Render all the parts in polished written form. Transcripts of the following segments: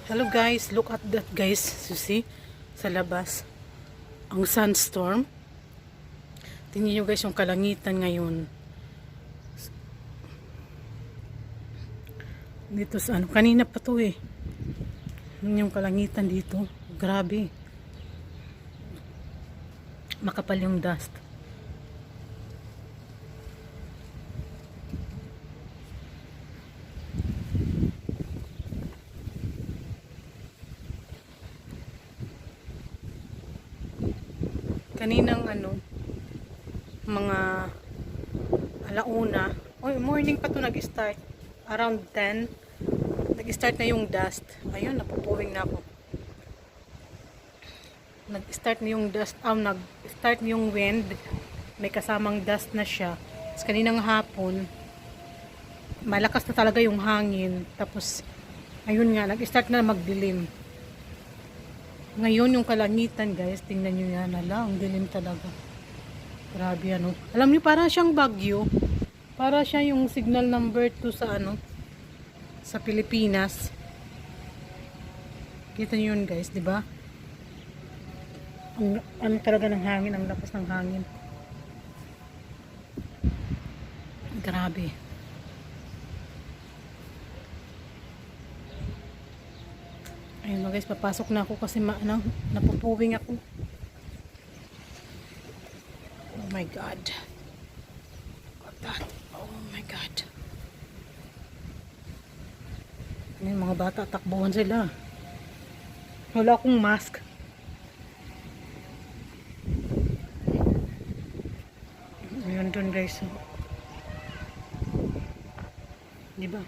Hello guys, look at that guys. You see, sa labas, ang sandstorm. Tingnan nyo guys yung kalangitan ngayon. Dito sa ano, kanina pa to eh. Yung kalangitan dito, grabe. Makapal yung dust. Kaninang ano, mga alauna, morning pa to nag-start, around 10 nag-start na yung dust. Ayun, napupuwing na ako. Nag-start na yung dust, nag-start na yung wind, may kasamang dust na siya. Tapos kaninang hapon, malakas na talaga yung hangin. Tapos ayun nga, nag-start na magdilim. Ngayon yung kalangitan guys, tingnan nyo yan, ang dilim talaga. Grabe ano. Alam niyo, para siyang bagyo. Para siya yung signal number 2 sa ano, sa Pilipinas. Kita niyo yun guys, di ba? Ano talaga ng hangin, ang lakas ng hangin. Grabe. Ayun mga guys, papasok na ako kasi napupuwing ako. Oh my God. Got that. Oh my God. Yung mga bata, takbuhan sila. Wala akong mask. Ayun dun guys. Diba?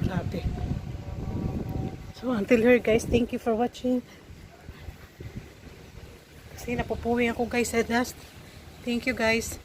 Grabe. So until here guys, thank you for watching. Kasi napupuwi ako guys sa dust. Thank you guys.